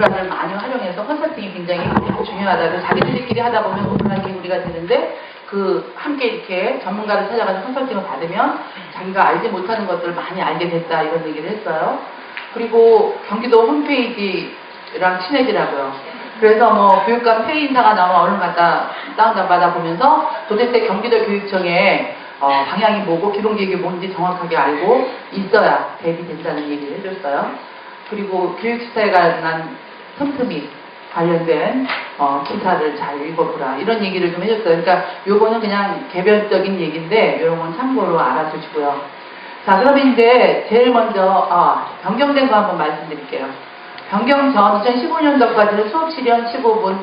인프라를 많이 활용해서 컨설팅이 굉장히 중요하다. 자기들끼리 하다 보면 오픈한 기구리가 되는데 그 함께 이렇게 전문가를 찾아가서 컨설팅을 받으면 자기가 알지 못하는 것들을 많이 알게 됐다 이런 얘기를 했어요. 그리고 경기도 홈페이지랑 친해지라고요. 그래서 뭐 교육감 회의 인사가 나오면 얼른 갔다 다운로드 받아보면서 도대체 경기도 교육청에 방향이 뭐고 기본계획이 뭔지 정확하게 알고 있어야 대비된다는 얘기를 해줬어요. 그리고 교육시사에 관한 틈틈이 관련된 기사를 잘 읽어보라 이런 얘기를 좀 해줬어요. 그러니까 요거는 그냥 개별적인 얘기인데 이런 건 참고로 알아두시고요. 자, 그러면 이제 제일 먼저 변경된 거 한번 말씀드릴게요. 변경 전 2015년도까지는 수업 시련 15분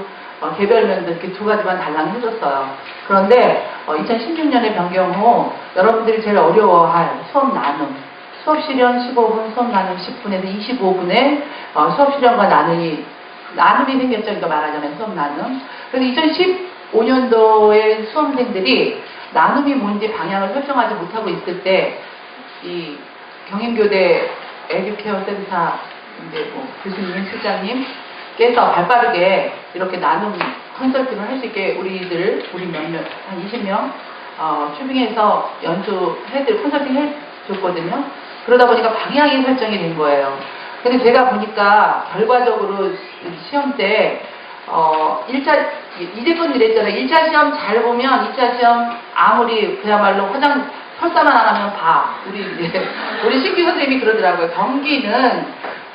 개별면도 이렇게 두 가지만 달랑 해줬어요. 그런데 2016년에 변경 후 여러분들이 제일 어려워할 수업 나눔, 수업 시련 15분, 수업 나눔 10분에서 25분에 수업 시련과 나눔이 생겼죠. 그러니까 말하자면 수업 나눔. 그래서 2015년도에 수험생들이 나눔이 뭔지 방향을 설정하지 못하고 있을 때 이 경인교대 에듀케어 센터 이제 뭐 교수님, 실장님께서 발빠르게 이렇게 나눔 컨설팅을 할 수 있게 우리 몇몇 한 20명 추빙해서 컨설팅 해줬거든요. 그러다 보니까 방향이 설정이 된 거예요. 근데 제가 보니까 결과적으로 시험 때 1차 이제껏 이랬잖아요. 1차 시험 잘 보면 2차 시험 아무리 그야말로 설사만 안 하면 우리 신규 선생님이 그러더라고요. 경기는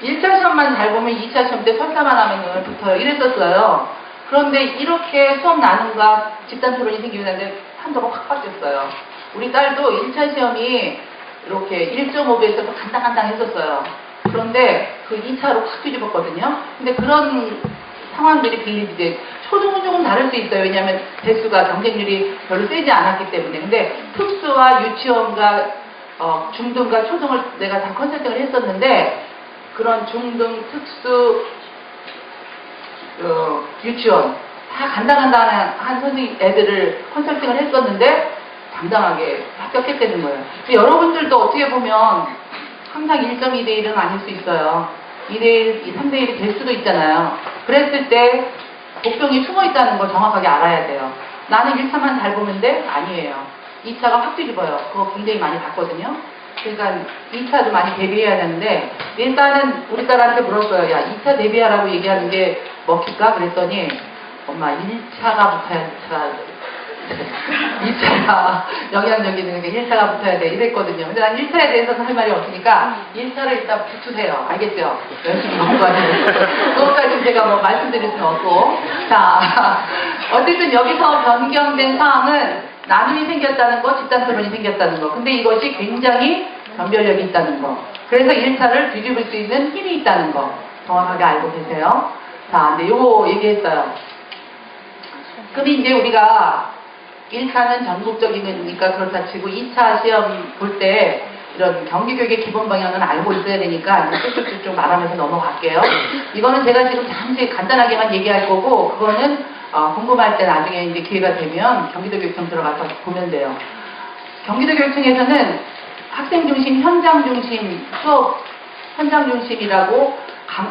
1차 시험만 잘 보면 2차 시험 때 설사만 하면 붙어요. 이랬었어요. 그런데 이렇게 수업 나눔과 집단 토론이 생기는데 한도가 확 바뀌었어요. 우리 딸도 1차 시험이 이렇게 1.5배에서 간당간당 했었어요. 그런데 그 2차로 확 뒤집었거든요. 근데 그런 상황들이 이제 초중은 조금 다를 수 있어요. 왜냐하면 대수가 경쟁률이 별로 세지 않았기 때문에. 근데 특수와 유치원과 중등과 초등을 내가 다 컨설팅을 했었는데 그런 중등, 특수, 유치원 다 간당간당한 선생님 애들을 컨설팅을 했었는데 당당하게 합격했다는 거예요. 여러분들도 어떻게 보면 항상 1.2대 1은 아닐 수 있어요. 2대1, 3대1이 될 수도 있잖아요. 그랬을 때 복병이 숨어 있다는 걸 정확하게 알아야 돼요. 나는 1차만 잘 보면 돼? 아니에요. 2차가 확 뒤집어요. 그거 굉장히 많이 봤거든요. 그러니까 2차도 많이 대비해야 되는데 일단은 우리 딸한테 물었어요. 야, 2차 대비하라고 얘기하는 게 먹힐까? 그랬더니 엄마 1차가 붙어야 2차가 영향력 있는 게 1차가 붙어야 돼 이랬거든요. 근데 난 1차에 대해서는 할 말이 없으니까 1차를 일단 붙으세요. 알겠죠? 열심히 공부하시는 그것까지 제가 뭐 말씀드릴 수는 없고. 자, 어쨌든 여기서 변경된 사항은 나눔이 생겼다는 거, 집단 토론이 생겼다는 거. 근데 이것이 굉장히 변별력이 있다는 거. 그래서 1차를 뒤집을 수 있는 힘이 있다는 거. 정확하게 알고 계세요. 자, 근데 요거 얘기했어요. 그럼 이제 우리가 1차는 전국적이니까 그렇다 치고 2차 시험 볼 때 이런 경기교육의 기본 방향은 알고 있어야 되니까 이제 쭉쭉쭉 말하면서 넘어갈게요. 이거는 제가 지금 잠시 간단하게만 얘기할 거고 그거는 궁금할 때 나중에 이제 기회가 되면 경기도 교육청 들어가서 보면 돼요. 경기도 교육청에서는 학생 중심, 현장 중심 수업 현장 중심이라고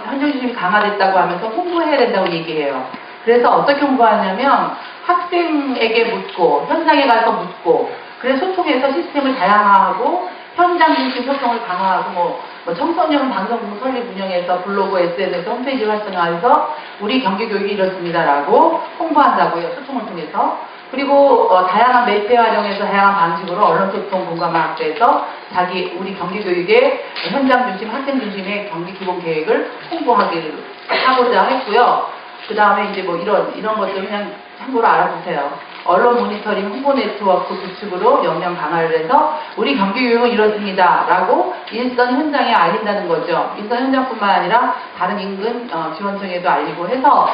현장 중심이 강화됐다고 하면서 홍보해야 된다고 얘기해요. 그래서 어떻게 홍보하냐면 학생에게 묻고 현장에 가서 묻고 그래서 소통해서 시스템을 다양화하고 현장 중심 소통을 강화하고 뭐 청소년 방송국 설립 운영해서 블로그, SNS, 홈페이지 활성화해서 우리 경기교육이 이렇습니다라고 홍보한다고요. 소통을 통해서. 그리고 다양한 매체 활용해서 다양한 방식으로 언론소통 공감을 확대해서 우리 경기교육의 현장 중심, 학생 중심의 경기 기본 계획을 하고자 했고요. 그 다음에 이제 뭐 이런 것들 그냥 참고로 알아두세요. 언론 모니터링 홍보 네트워크 구축으로 역량 강화를 해서 우리 경기교육은 이렇습니다 라고 일선 현장에 알린다는 거죠. 일선 현장뿐만 아니라 다른 인근 지원청에도 알리고 해서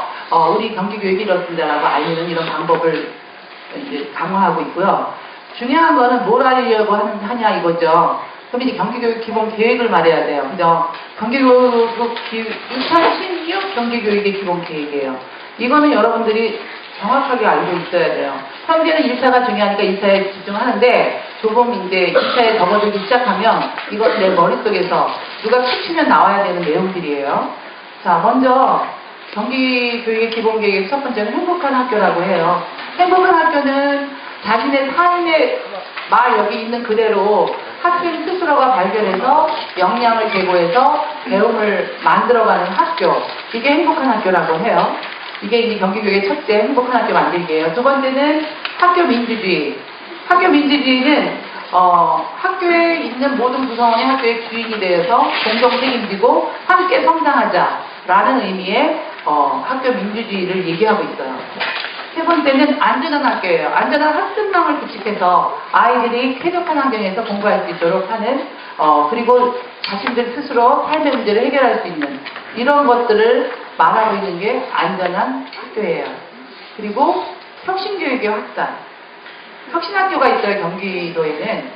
우리 경기교육이 이렇습니다 라고 알리는 이런 방법을 이제 강화하고 있고요. 중요한 거는 뭘 알리려고 하냐 이거죠. 그럼 이제 경기교육 기본 계획을 말해야 돼요. 그죠? 경기교육 2016 경기교육의 기본 계획이에요. 이거는 여러분들이 정확하게 알고 있어야 돼요. 현재는 1차가 중요하니까 1차에 집중하는데 조금 이제 2차에 접어들기 시작하면 이건 내 머릿속에서 누가 툭 치면 나와야 되는 내용들이에요. 자, 먼저 경기교육의 기본계획의 첫 번째는 행복한 학교라고 해요. 행복한 학교는 자신의 삶의 말 여기 있는 그대로 학생 스스로가 발견해서 역량을 제고해서 배움을 만들어가는 학교. 이게 행복한 학교라고 해요. 이게 이제 경기교육의 첫째 행복한 학교 만들기예요. 두 번째는 학교 민주주의. 학교 민주주의는 학교에 있는 모든 구성원이 학교의 주인이 되어서 공동 책임지고 함께 성장하자라는 의미의 학교 민주주의를 얘기하고 있어요. 세 번째는 안전한 학교예요. 안전한 학습망을 구축해서 아이들이 쾌적한 환경에서 공부할 수 있도록 하는 그리고 자신들 스스로 삶의 문제를 해결할 수 있는 이런 것들을 말하고 있는 게 안전한 학교예요. 그리고 혁신교육의 확산. 혁신학교가 있어요, 경기도에는.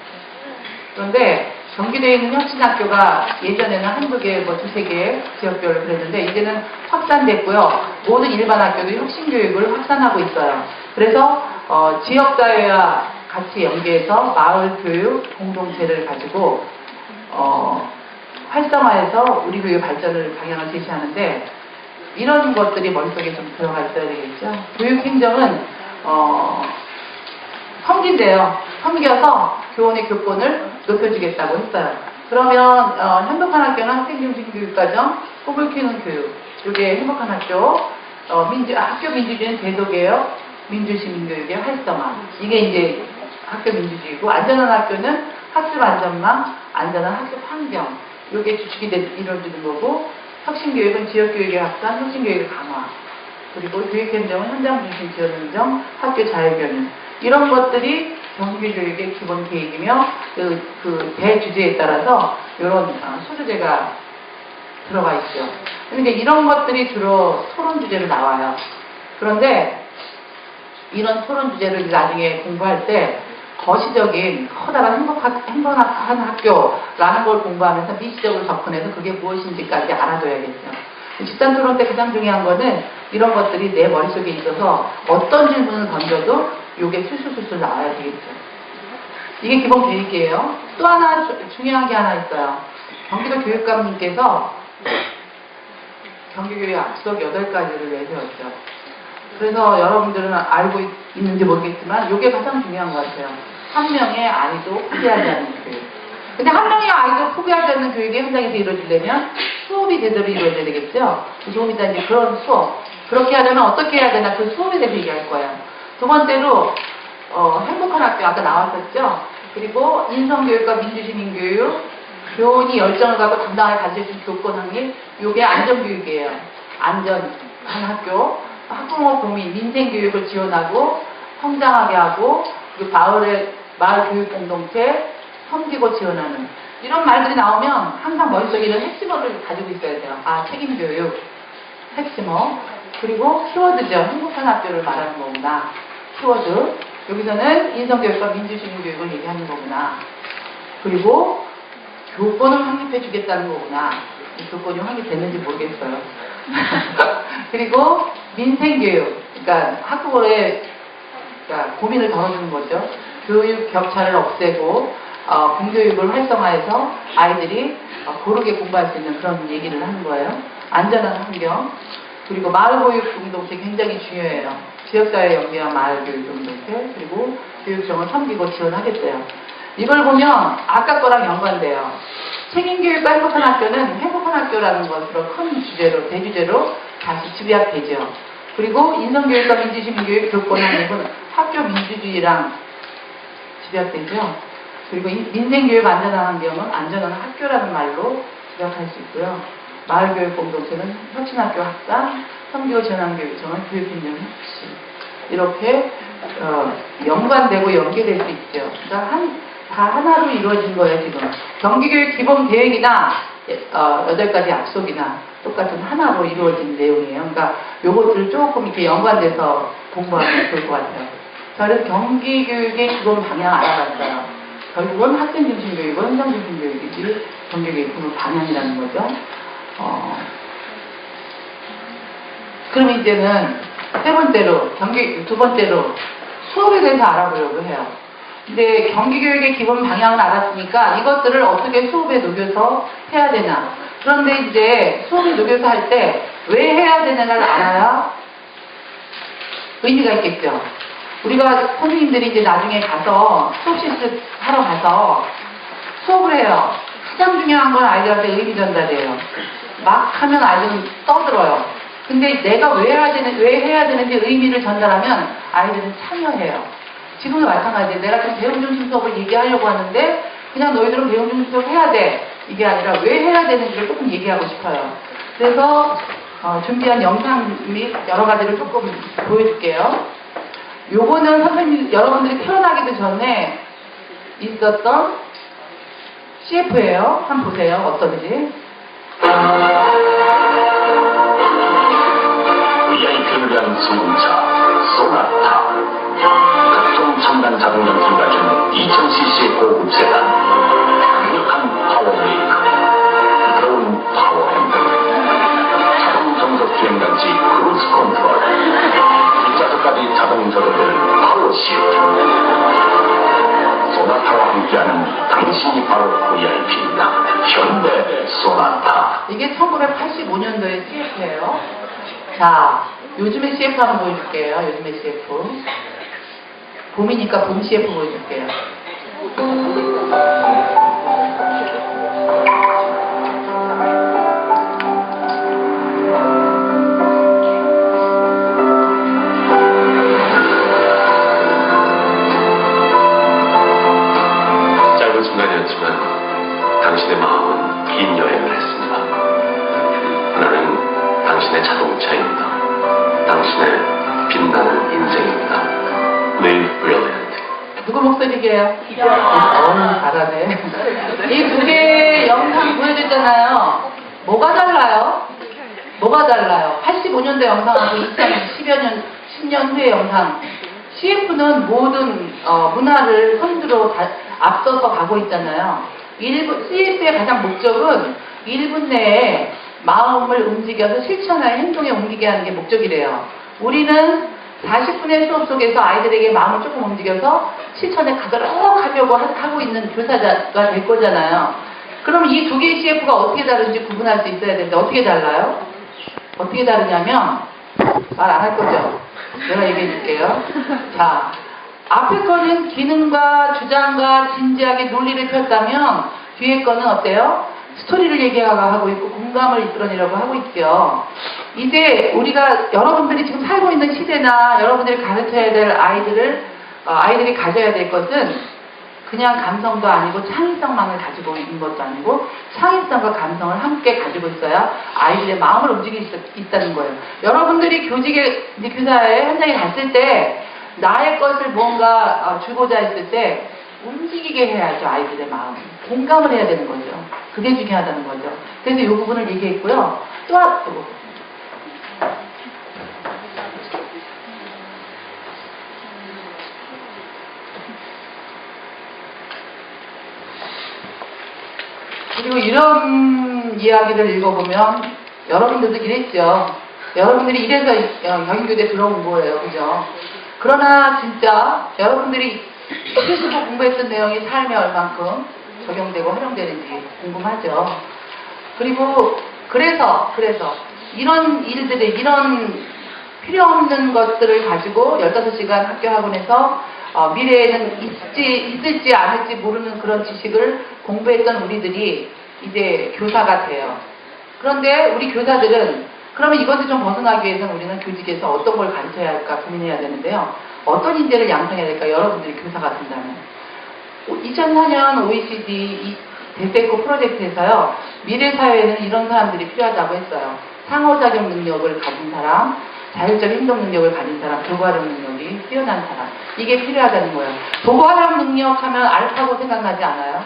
그런데 경기도에 있는 혁신학교가 예전에는 한두 개, 뭐 두세 개 지역별로 그랬는데 이제는 확산됐고요. 모든 일반 학교도 혁신교육을 확산하고 있어요. 그래서 지역사회와 같이 연계해서 마을교육 공동체를 가지고 활성화해서 우리 교육 발전을 방향을 제시하는데 이런 것들이 머릿속에 좀 들어가 있어야 되겠죠. 교육행정은 섬긴대요. 섬겨서 교원의 교권을 높여주겠다고 했어요. 그러면 행복한 학교는 학생중심 교육과정, 꿈을 키우는 교육. 이게 행복한 학교, 학교 민주주의는 제도개혁, 민주시민교육의 활성화. 이게 이제 학교 민주주의고, 안전한 학교는 학습 안전망, 안전한 학습 환경. 이게 주축이 이루어지는 거고, 혁신교육은 지역교육의 확산, 혁신교육의 강화. 그리고 교육행정은 현장 중심 지원 행정, 학교 자율교육. 이런 것들이 경기교육의 기본 계획이며 그 대주제에 따라서 이런 소주제가 들어가 있죠. 그러니까 이런 것들이 주로 토론 주제로 나와요. 그런데 이런 토론 주제를 나중에 공부할 때 거시적인 커다란 행복한 학교라는 걸 공부하면서 미시적으로 접근해서 그게 무엇인지까지 알아둬야겠죠. 집단 토론 때 가장 중요한 거는 이런 것들이 내 머릿속에 있어서 어떤 질문을 던져도 이게 술술술술 나와야 되겠죠. 이게 기본 계획이에요. 또 하나 중요한 게 하나 있어요. 경기도 교육감님께서 경기교육 악수덕 8가지를 내세웠죠. 그래서 여러분들은 알고 있는지 모르겠지만 이게 가장 중요한 것 같아요. 한 명의 아이도 포기하지 않는 교육. 근데 한 명의 아이도 포기하지 않는 교육이 현장에서 이루어지려면 수업이 제대로 이루어져야 되겠죠. 좀 이따 이제 그런 수업. 그렇게 하려면 어떻게 해야 되나 그 수업에 대해서 얘기할 거예요. 두 번째로 행복한 학교 아까 나왔었죠. 그리고 인성교육과 민주시민교육, 교원이 열정을 갖고 당당하게 가질 수 있는 교권 확립, 이게 안전교육이에요. 안전한 학교, 학부모 고민, 민생교육을 지원하고 성장하게 하고 그리고 마을 교육 공동체 섬기고 지원하는 이런 말들이 나오면 항상 머릿속에 이런 핵심어를 가지고 있어야 돼요. 책임교육, 핵심어. 그리고 키워드죠. 행복한 학교를 말하는 거구나. 키워드. 여기서는 인성교육과 민주시민교육을 얘기하는 거구나. 그리고 교권을 확립해 주겠다는 거구나. 교권이 확립됐는지 모르겠어요. 그리고 민생교육. 그러니까 학부모의 고민을 덜어주는 거죠. 교육 격차를 없애고 공교육을 활성화해서 아이들이 고르게 공부할 수 있는 그런 얘기를 하는 거예요. 안전한 환경. 그리고 마을교육 공동체 굉장히 중요해요. 지역사회 연계한 마을교육 공동체, 그리고 교육청을 섬기고 지원하겠어요. 이걸 보면 아까 거랑 연관돼요. 책임교육과 행복한 학교는 행복한 학교라는 것으로 큰 주제로, 대주제로 다시 집약되죠. 그리고 인성교육과 민주시민교육 교권 확립은 학교 민주주의랑 집약되죠. 그리고 민생교육 안전한 환경은 안전한 학교라는 말로 집약할 수 있고요. 마을교육 공동체는 혁신학교 확산, 섬기고 지원교육청은 교육행정 혁신. 이렇게 연관되고 연계될 수 있죠. 그러니까 다 하나로 이루어진 거예요, 지금. 경기교육 기본 계획이나 8가지 약속이나 똑같은 하나로 이루어진 내용이에요. 그러니까 요것들을 조금 이렇게 연관돼서 공부하면 좋을 것 같아요. 자, 그래서 경기교육의 기본 방향 알아봤어요. 결국은 학생중심 교육은 현장중심 교육이지 경기교육의 기본 방향이라는 거죠. 그럼 이제는 두 번째로 수업에 대해서 알아보려고 해요. 근데 경기교육의 기본 방향을 알았으니까 이것들을 어떻게 수업에 녹여서 해야 되나. 그런데 이제 수업을 녹여서 할 때 왜 해야 되는가를 알아야 의미가 있겠죠. 우리가 선생님들이 이제 나중에 가서 수업 실습하러 가서 수업을 해요. 가장 중요한 건 아이들한테 의미 전달이에요. 막 하면 아이들은 떠들어요. 근데 내가 왜 해야 되는지 의미를 전달하면 아이들은 참여해요. 지금도 마찬가지예요. 내가 지금 배움 중심 수업을 얘기하려고 하는데 그냥 너희들은 배움 중심 수업 해야 돼. 이게 아니라 왜 해야 되는지를 조금 얘기하고 싶어요. 그래서 준비한 영상 및 여러 가지를 조금 보여줄게요. 요거는 선생님, 여러분들이 태어나기도 전에 있었던 CF예요. 한번 보세요. 어떤지. VIP를 위한 소문차 소나타, 각종 첨단 자동 연수를 가진 2000cc의 고급 세단, 강력한 파워브레이크, 부드러운 파워핸들, 자동 정석 주행장치 크루즈 컨트롤, 뒷좌석까지 자동 조절되는 파워시프트. 소나타와 함께하는 당신이 바로 VIP입니다. 현대 소나타. 이게 1985년도의 CF예요. 자, 요즘의 CF 한번 보여줄게요. 요즘의 CF. 봄이니까 봄 CF 보여줄게요. 짧은 순간이었지만 당신의 마음은 긴 여행을 했습니다. 나는 당신의 자동차입니다. 당신의 빛나는 인생입니다. 늘 브릴리언트. 누구 목소리게요? 잘하네. 이 두 개의 영상 보여줬잖아요. 뭐가 달라요? 뭐가 달라요? 85년대 영상하고 2010년 후의 영상. CF는 모든 문화를 선두로 앞서서 가고 있잖아요. CF의 가장 목적은 1분 내에 마음을 움직여서 실천하여 행동에 옮기게 하는 게 목적이래요. 우리는 40분의 수업 속에서 아이들에게 마음을 조금 움직여서 실천에 가도록 하려고 하고 있는 교사가 될 거잖아요. 그럼 이 두 개의 CF가 어떻게 다른지 구분할 수 있어야 되는데 어떻게 달라요? 어떻게 다르냐면 말 안 할 거죠? 내가 얘기해 줄게요. 자, 앞에 거는 기능과 주장과 진지하게 논리를 폈다면 뒤에 거는 어때요? 스토리를 얘기하고 있고 공감을 이끌어내려고 하고 있죠. 이제 우리가 여러분들이 지금 살고 있는 시대나 여러분들이 가르쳐야 될 아이들이 가져야 될 것은 그냥 감성도 아니고 창의성만을 가지고 있는 것도 아니고 창의성과 감성을 함께 가지고 있어야 아이들의 마음을 움직일 수 있다는 거예요. 여러분들이 교사의 현장에 갔을 때 나의 것을 뭔가 주고자 했을 때 움직이게 해야죠. 아이들의 마음. 공감을 해야 되는 거죠. 그게 중요하다는 거죠. 그래서 이 부분을 얘기했고요. 또 그리고 이런 이야기를 읽어보면 여러분들도 이랬죠. 여러분들이 이래서 경인교대 들어온 거예요. 그죠? 그러나 진짜 여러분들이 실습으로 공부했던 내용이 삶에 얼만큼 적용되고 활용되는지 궁금하죠. 그리고 그래서 이런 일들이 이런 필요 없는 것들을 가지고 15시간 학교 학원에서 미래에는 있을지 않을지 모르는 그런 지식을 공부했던 우리들이 이제 교사가 돼요. 그런데 우리 교사들은 그러면 이것을 좀 벗어나기 위해서는 우리는 교직에서 어떤 걸 가르쳐야 할까 고민해야 되는데요. 어떤 인재를 양성해야 될까? 여러분들이 교사가 된다면. 2004년 OECD 데세코 프로젝트에서요. 미래 사회에는 이런 사람들이 필요하다고 했어요. 상호작용 능력을 가진 사람, 자율적 행동 능력을 가진 사람, 도구활용 능력이 뛰어난 사람. 이게 필요하다는 거예요. 도구활용 능력 하면 알파고 생각나지 않아요?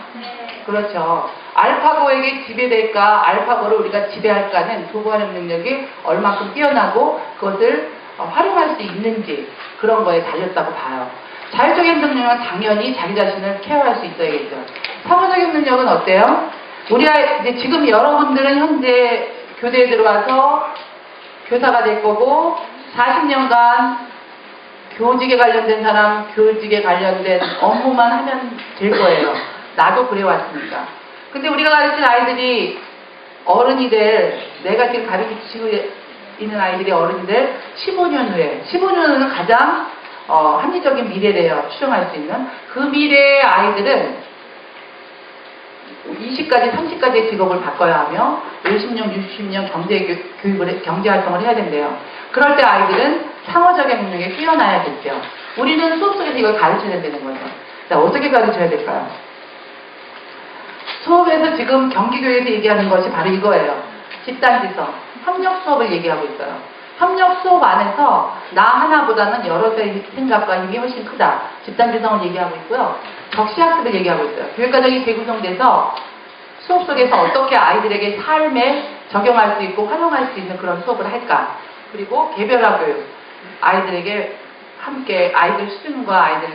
그렇죠. 알파고에게 지배될까, 알파고를 우리가 지배할까는 도구활용 능력이 얼마큼 뛰어나고 그것을 활용할 수 있는지 그런 거에 달렸다고 봐요. 자율적 행동 능력은 당연히 자기 자신을 케어할 수 있어야겠죠. 상호작용 능력은 어때요? 이제 지금 여러분들은 현재 교대에 들어와서 교사가 될 거고 40년간 교직에 관련된 사람, 교직에 관련된 업무만 하면 될 거예요. 나도 그래 왔으니까. 근데 우리가 가르친 아이들이 어른이 될, 내가 지금 가르치고 있는 아이들이 어른이 될 15년 후에, 15년 후는 가장 합리적인 미래래요. 추정할 수 있는. 그 미래의 아이들은 20까지, 30까지의 직업을 바꿔야 하며 50년, 60년 경제활동을 해야 된대요. 그럴 때 아이들은 상호작용 능력에 뛰어나야겠죠. 우리는 수업 속에서 이걸 가르쳐야 된다는 거죠. 자, 어떻게 가르쳐야 될까요? 수업에서 지금 경기교육에서 얘기하는 것이 바로 이거예요. 집단지성, 협력 수업을 얘기하고 있어요. 협력 수업 안에서 나 하나보다는 여럿의 생각과 힘이 훨씬 크다. 집단지성을 얘기하고 있고요. 적시학습을 얘기하고 있어요. 교육과정이 재구성돼서 수업 속에서 어떻게 아이들에게 삶에 적용할 수 있고 활용할 수 있는 그런 수업을 할까. 그리고 개별화 교육, 아이들에게 함께 아이들 수준과 아이들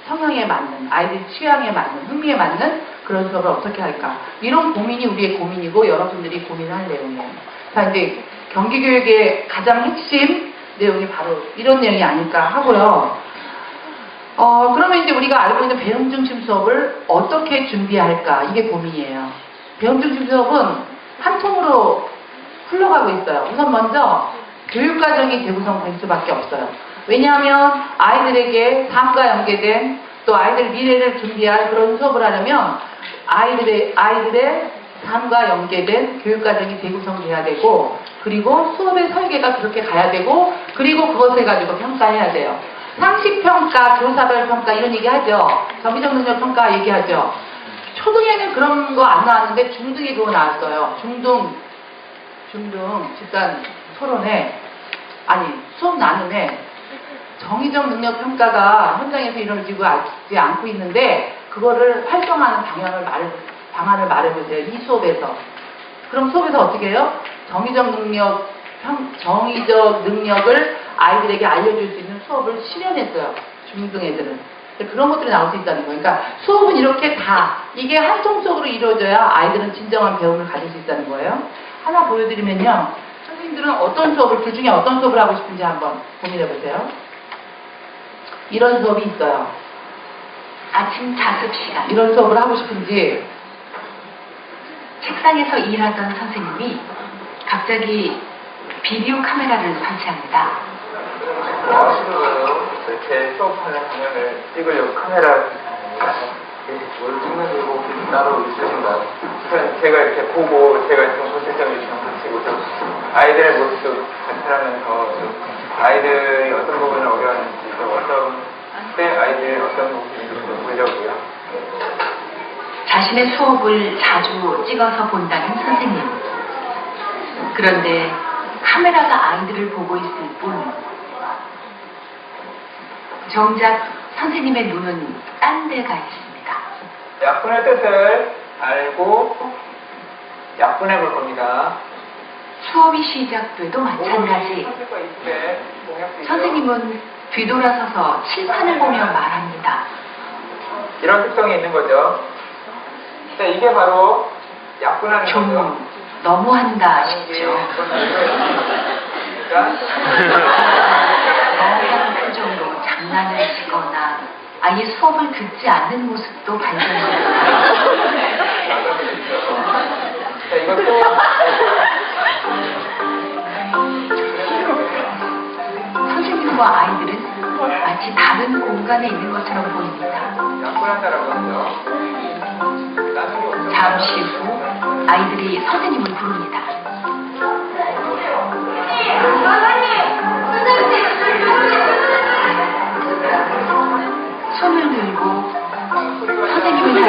성향에 맞는, 아이들 취향에 맞는, 흥미에 맞는 그런 수업을 어떻게 할까. 이런 고민이 우리의 고민이고 여러분들이 고민할 내용이에요. 자, 이제 경기교육의 가장 핵심 내용이 바로 이런 내용이 아닐까 하고요. 그러면 이제 우리가 알고 있는 배움 중심 수업을 어떻게 준비할까? 이게 고민이에요. 배움 중심 수업은 한 통으로 흘러가고 있어요. 우선 먼저 교육과정이 재구성될 수밖에 없어요. 왜냐하면 아이들에게 삶과 연계된 또 아이들 미래를 준비할 그런 수업을 하려면 아이들의 삶과 연계된 교육과정이 재구성돼야 되고, 그리고 수업의 설계가 그렇게 가야 되고, 그리고 그것을 가지고 평가해야 돼요. 상식평가, 교사별 평가 이런 얘기 하죠. 정기적 능력 평가 얘기하죠. 초등에는 그런 거 안 나왔는데 중등에 그거 나왔어요. 중등 집단 토론회, 수업 나눔에 정의적 능력 평가가 현장에서 이루어지지 않고 있는데 그거를 활성화하는 방안을 말해보세요. 이 수업에서. 그럼 수업에서 어떻게 해요? 정의적 능력을 아이들에게 알려줄 수 있는 수업을 실현했어요. 중등 애들은. 그런 것들이 나올 수 있다는 거예요. 그러니까 수업은 이렇게 이게 한통속으로 이루어져야 아이들은 진정한 배움을 가질 수 있다는 거예요. 하나 보여드리면요. 선생님들은 둘 중에 어떤 수업을 하고 싶은지 한번 고민해보세요. 이런 수업이 있어요. 아침 자습 시간. 이런 수업을 하고 싶은지. 책상에서 일하던 선생님이 갑자기 비디오 카메라를 설치합니다. 뭐 하시는 거예요? 이렇게 수업하는 장면을 찍으려고 카메라를 뭘 찍는 이유고 따로 있으신가요? 제가 이렇게 보고 제가 좀 고칠점이 좀 고치고 좀 아이들의 모습도 관찰하면서 좀 아이들이 어떤 부분을 어려워하는지 또 어떤 때 아이들이 어떤 부분인지 좀 보려고요. 자신의 수업을 자주 찍어서 본다는 선생님. 그런데 카메라가 아이들을 보고 있을 뿐 정작 선생님의 눈은 딴 데가 있습니다. 약분의 뜻을 알고 약분해 볼 겁니다. 수업이 시작돼도 마찬가지. 선생님은 뒤돌아서서 칠판을 보며 말합니다. 이런 특성이 있는 거죠. 자, 이게 바로 약분하는 거죠. 좀 너무한다 싶죠. 멍한 표정으로 장난을 치거나 아예 수업을 듣지 않는 모습도 발견됩니다. 자, 이것도 선생님과 아이들은 마치 다른 공간에 있는 것처럼 보입니다. 약분한다라고 하죠. 잠시 후 아이들이 선생님을 부릅니다. 손을 들고 선생님을 향해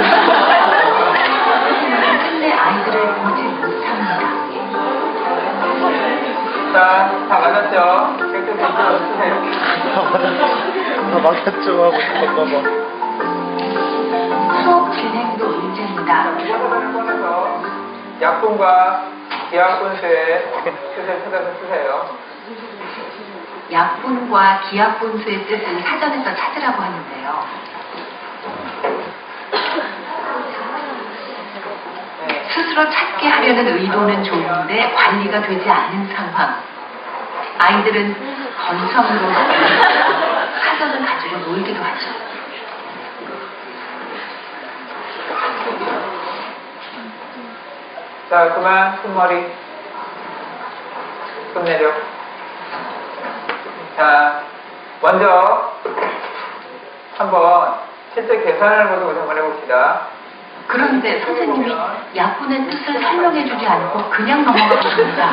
끝내 아이들을 보지 못합니다. 자, 다 맞았죠? 계속해서 이쪽으로 쓰세요. 다 맞았죠 하고 잠깐만. 수업 진행도 문제입니다. 이거를 꺼내서 약분과 기하분수의 뜻을 찾아서 쓰세요. 약분과 기하분수의 뜻을 사전에서 찾으라고 하는데요. 스스로 찾게 하려는 의도는 좋은데 관리가 되지 않는 상황. 아이들은 건성으로 사전을 가지고 놀기도 하죠. 자, 그만 손머리. 손 내려. 자, 먼저 한번 실제 계산을 모두 한번 해봅시다. 그런데 선생님이 약분의 뜻을 설명해주지 않고 그냥 넘어가십니다.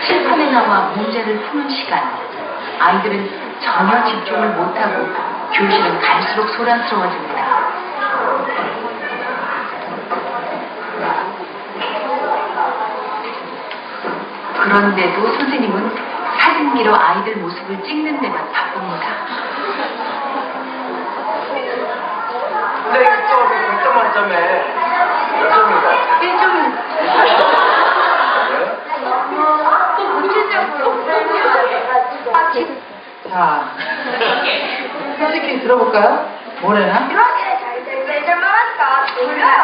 칠판에 나와 문제를 푸는 시간. 아이들은 전혀 집중을 못하고 교실은 갈수록 소란스러워집니다. 그런데도 선생님은 사진기로 아이들 모습을 찍는 데만 바쁩니다. 선생님 수업이 100점 만점에 몇 점인가요? 1점 또 문제적으로 자, 솔직히 들어볼까요? 뭐래나? 이렇게 잘 되지 말았다. 몰라요.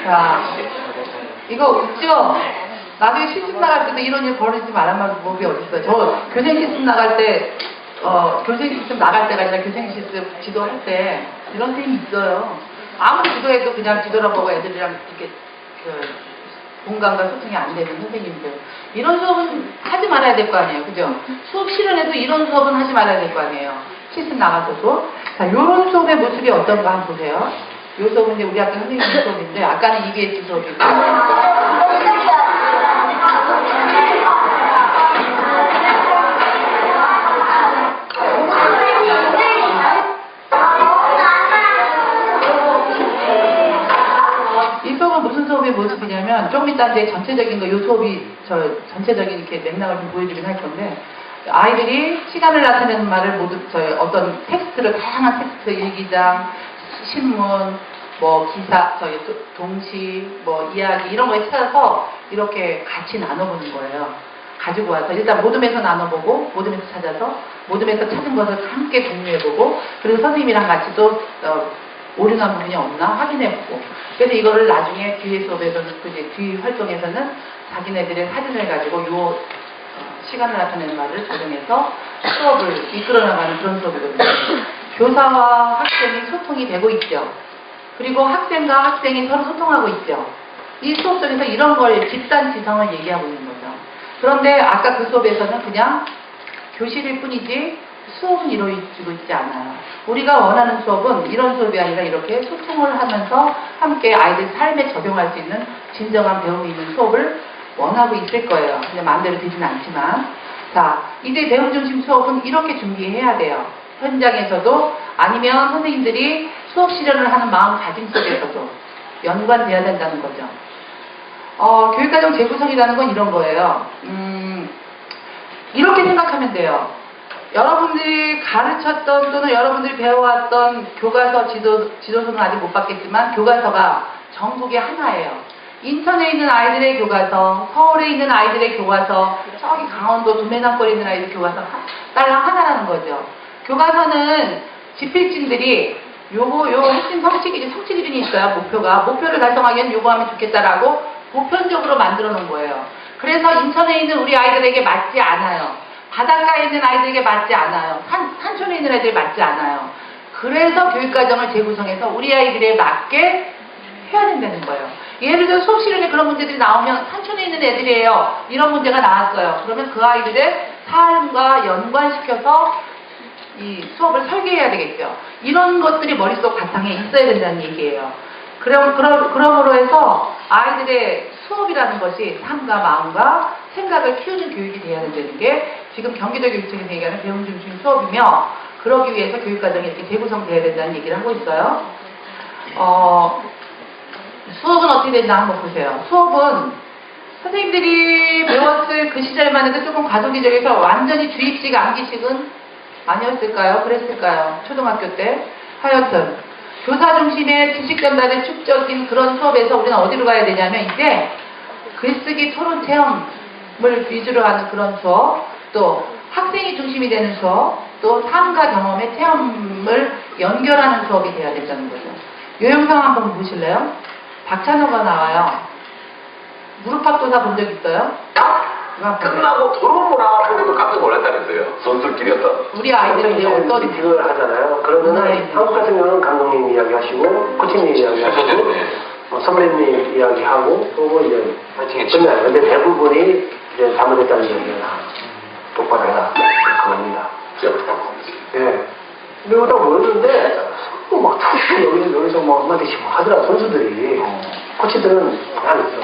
자, 이거 웃죠? 나중에 실습 나갈 때도 이런 일 벌이지 말란 법이 어딨어요. 저 교생 실습 나갈 때, 교생 실습 나갈 때가 아니라 교생 실습 지도할 때 이런 선생님이 있어요. 아무리 지도해도 그냥 지도라보고 애들이랑 이렇게 공감과 소통이 안 되는 선생님들. 이런 수업은 하지 말아야 될 거 아니에요. 그죠? 수업 실현에도 이런 수업은 하지 말아야 될 거 아니에요. 실습 나가서도. 자, 요런 수업의 모습이 어떤가 한번 보세요. 요 수업은 이제 우리 학교 선생님 수업인데, 아까는 EBS 수업이고. 이 수업은 무슨 수업의 모습이냐면, 조금 이따 이제 전체적인 거, 요 수업이 전체적인 이렇게 맥락을 좀 보여주긴 할 건데, 아이들이 시간을 나타내는 말을 모두 어떤 텍스트를, 다양한 텍스트, 일기장, 신문, 뭐 기사, 동시, 뭐 이야기 이런 거에 찾아서 이렇게 같이 나눠보는 거예요. 가지고 와서 일단 모둠에서 나눠보고, 모둠에서 찾아서, 모둠에서 찾은 것을 함께 공유해보고, 그리고 선생님이랑 같이 또 오류난 부분이 없나 확인해보고. 그래서 이거를 나중에 뒤에 수업에서는, 뒤 활동에서는 자기네들의 사진을 가지고 요 시간을 나타내는 말을 조정해서 수업을 이끌어나가는 그런 수업이거든요. 교사와 학생이 소통이 되고 있죠. 그리고 학생과 학생이 서로 소통하고 있죠. 이 수업 속에서 이런 걸 집단 지성을 얘기하고 있는 거죠. 그런데 아까 그 수업에서는 그냥 교실일 뿐이지 수업은 이루어지고 있지 않아요. 우리가 원하는 수업은 이런 수업이 아니라 이렇게 소통을 하면서 함께 아이들 삶에 적용할 수 있는 진정한 배움이 있는 수업을 원하고 있을 거예요. 그냥 마음대로 되진 않지만. 자, 이제 배움 중심 수업은 이렇게 준비해야 돼요. 현장에서도, 아니면 선생님들이 수업 실현을 하는 마음가짐 속에서도 연관돼야 된다는 거죠. 교육과정 재구성이라는 건 이런 거예요. 이렇게 생각하면 돼요. 여러분들이 가르쳤던 또는 여러분들이 배워왔던 교과서 지도서는 아직 못 받겠지만 교과서가 전국에 하나예요. 인천에 있는 아이들의 교과서, 서울에 있는 아이들의 교과서, 저기 강원도 두메남골에 있는 아이들 교과서 딸랑 하나라는 거죠. 교과서는 집필진들이 요 핵심 성취 기준이 있어요. 목표를 달성하기 위해서 요거 하면 좋겠다라고 보편적으로 만들어 놓은 거예요. 그래서 인천에 있는 우리 아이들에게 맞지 않아요. 바닷가에 있는 아이들에게 맞지 않아요. 산촌에 있는 아이들에게 맞지 않아요. 그래서 교육과정을 재구성해서 우리 아이들에 맞게 해야 된다는 거예요. 예를 들어 수업 시간에 그런 문제들이 나오면 산촌에 있는 애들이에요. 이런 문제가 나왔어요. 그러면 그 아이들의 삶과 연관시켜서 이 수업을 설계해야 되겠죠. 이런 것들이 머릿속 바탕에 있어야 된다는 얘기예요. 그러므로 해서 아이들의 수업이라는 것이 삶과 마음과 생각을 키우는 교육이 돼야 된다는 게 지금 경기도 교육청에서 얘기하는 배움 중심 수업이며, 그러기 위해서 교육과정이 이렇게 재구성돼야 된다는 얘기를 하고 있어요. 수업은 어떻게 되나 한번 보세요. 수업은 선생님들이 배웠을 그 시절만 해도 조금 과도기적에서 완전히 주입식, 암기식은 아니었을까요? 그랬을까요? 초등학교 때? 하여튼 교사 중심의 지식 전달의 축적인 그런 수업에서 우리는 어디로 가야 되냐면 이제 글쓰기 토론 체험을 위주로 하는 그런 수업, 또 학생이 중심이 되는 수업, 또 삶과 경험의 체험을 연결하는 수업이 돼야 된다는 거죠. 이 영상 한번 보실래요? 박찬호가 나와요. 무릎팍도사 본 적 있어요? 끝나고 들어오나 보고도 깜짝 놀랐다면서요. 선수끼리 어떤. 우리 아이들이 어떤 미팅을 하잖아요. 그러면은 한국 같은 경우는 감독님 이야기하시고 코치님 이야기하시고 선배님 이야기하고 또 이제 끝나요. 근데 대부분이 이제 잘못했다는 얘기가 똑바로 해라 그겁니다. 예. 근데 딱 모였는데 막 여기서 막 한마디씩 하더라 선수들이. 코치들은 안 있어.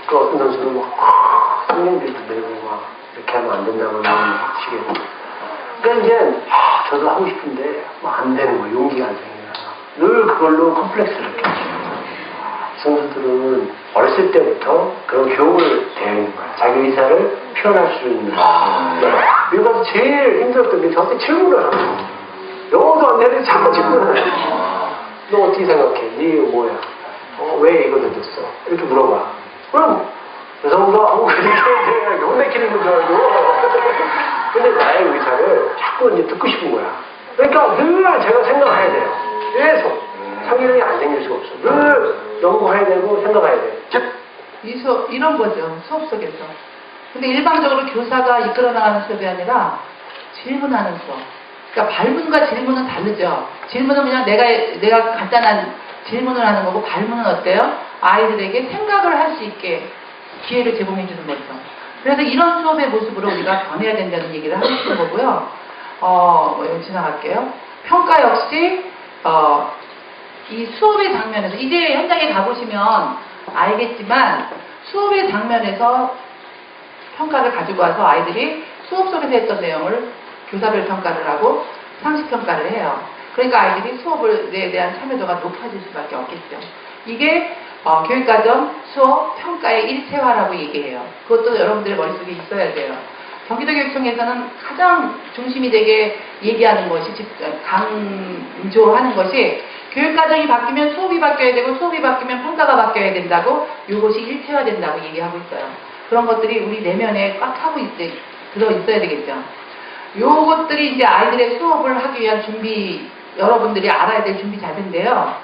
그 어떤 선수는 막 선생님들도 내고 막 이렇게 하면 안 된다고 하는 식의. 그러니까 이제 저도 하고 싶은데 뭐 안 되는 거예요. 용기가 안 생겨요. 늘 그걸로 컴플렉스를 느껴요. 선수들은 어렸을 때부터 그런 교육을 배우는 거야. 자기 의사를 표현할 수 있는. 미국 가서 제일 힘들었던 게 저한테 질문을 하는 거야. 영어도 안 되는데 자꾸 질문을 해. 너 어떻게 생각해? 네 뭐야? 왜 이거 됐어? 이렇게 물어봐. 그럼 여성도 하고 그렇게 혼내키는 건 줄 알고. 근데 나의 의사를 자꾸 이제 듣고 싶은 거야. 그러니까 늘 제가 생각해야 돼요. 계속. 상기력이 안 생길 수가 없어. 늘 연구해야 되고 생각해야 돼. 이런 거죠. 수업 속에서. 근데 일반적으로 교사가 이끌어 나가는 수업이 아니라 질문하는 수업. 그러니까 발문과 질문은 다르죠. 질문은 그냥 내가 간단한 질문을 하는 거고, 발문은 어때요? 아이들에게 생각을 할 수 있게 기회를 제공해 주는 거죠. 그래서 이런 수업의 모습으로 우리가 변해야 된다는 얘기를 하고 싶은 거고요. 여기 지나갈게요. 평가 역시 이 수업의 장면에서, 이제 현장에 가보시면 알겠지만 수업의 장면에서 평가를 가지고 와서 아이들이 수업 속에서 했던 내용을 교사별 평가를 하고 상식 평가를 해요. 그러니까 아이들이 수업에 대한 참여도가 높아질 수밖에 없겠죠. 이게 교육과정 수업 평가의 일체화라고 얘기해요. 그것도 여러분들의 머릿속에 있어야 돼요. 경기도교육청에서는 가장 중심이 되게 얘기하는 것이, 강조하는 것이, 교육과정이 바뀌면 수업이 바뀌어야 되고, 수업이 바뀌면 평가가 바뀌어야 된다고, 이것이 일체화된다고 얘기하고 있어요. 그런 것들이 우리 내면에 꽉 하고 들어있어야 되겠죠. 요것들이 이제 아이들의 수업을 하기 위한 준비, 여러분들이 알아야 될 준비 자료인데요.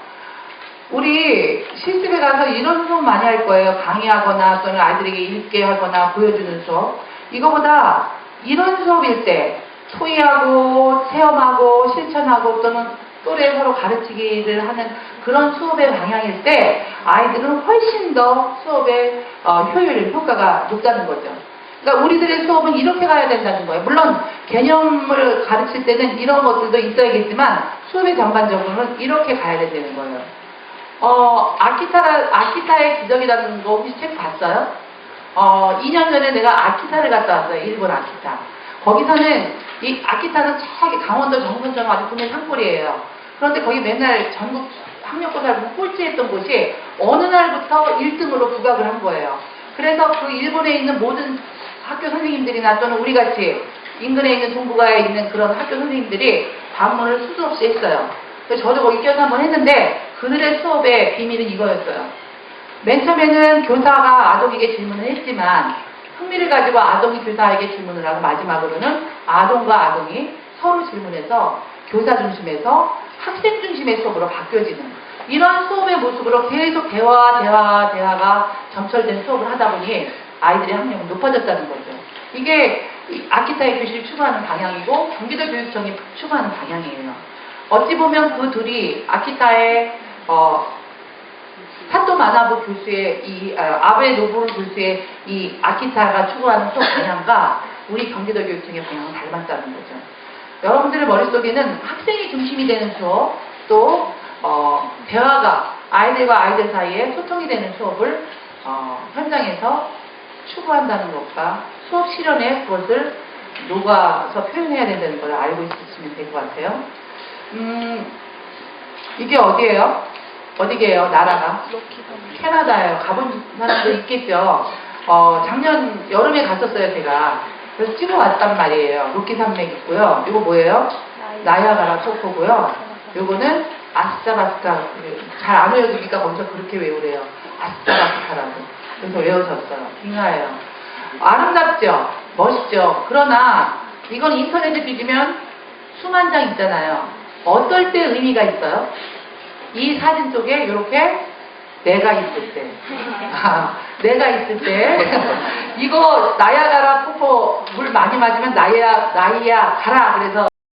우리 실습에 가서 이런 수업 많이 할 거예요. 강의하거나 또는 아이들에게 읽게 하거나 보여주는 수업. 이거보다 이런 수업일 때 토의하고 체험하고 실천하고 또는 또래 서로 가르치기를 하는 그런 수업의 방향일 때 아이들은 훨씬 더 수업의 효율, 효과가 높다는 거죠. 그러니까 우리들의 수업은 이렇게 가야 된다는 거예요. 물론 개념을 가르칠 때는 이런 것들도 있어야겠지만 수업의 전반적으로는 이렇게 가야 된다는 거예요. 아키타의 기적이라는 거 혹시 책 봤어요? 2년 전에 내가 아키타를 갔다 왔어요. 일본 아키타. 거기서는 이 아키타는 저기 강원도 정선처럼 아주 국내 산골이에요. 그런데 거기 맨날 전국 학력고사를 꼴찌했던 곳이 어느 날부터 1등으로 부각을 한 거예요. 그래서 그 일본에 있는 모든 학교 선생님들이나 또는 우리같이 인근에 있는 동북아에 있는 그런 학교 선생님들이 방문을 수도 없이 했어요. 그래서 저도 거기 껴서 한번 했는데 그들의 수업의 비밀은 이거였어요. 맨 처음에는 교사가 아동에게 질문을 했지만 흥미를 가지고 아동이 교사에게 질문을 하고 마지막으로는 아동과 아동이 서로 질문해서 교사 중심에서 학생 중심의 수업으로 바뀌어지는 이런 수업의 모습으로 계속 대화가 점철된 수업을 하다 보니 아이들의 학력은 높아졌다는 거죠. 이게 아키타의 교실이 추구하는 방향이고 경기도 교육청이 추구하는 방향이에요. 어찌 보면 그 둘이 아키타의 사토 마나부 교수의 아베 노부루 교수의 이 아키타가 추구하는 수업 방향과 우리 경기도 교육청의 방향은 닮았다는 거죠. 여러분들의 머릿속에는 학생이 중심이 되는 수업, 또 대화가 아이들과 아이들 사이에 소통이 되는 수업을 현장에서 추구한다는 것과 수업 실현에 그것을 녹아서 표현해야 된다는 걸 알고 있으시면 될 것 같아요. 이게 어디예요? 어디게요? 나라가? 캐나다예요. 가본 사람도 있겠죠. 작년 여름에 갔었어요, 제가. 그래서 찍어 왔단 말이에요. 로키 산맥 있고요. 이거 뭐예요? 나야가라 폭포고요. 요거는 아스타바스타. 잘 안 외워두니까 거기서 그렇게 외우래요. 아스타바스타라고. 그래서 외우셨어요. 빙하예요. 아름답죠? 멋있죠? 그러나 이건 인터넷에 뒤지면 수만 장 있잖아요. 어떨 때 의미가 있어요? 이 사진 속에 이렇게 내가 있을 때. 내가 있을 때. 이거 나야 가라 뽀뽀 물 많이 맞으면 나야 가라. 그래서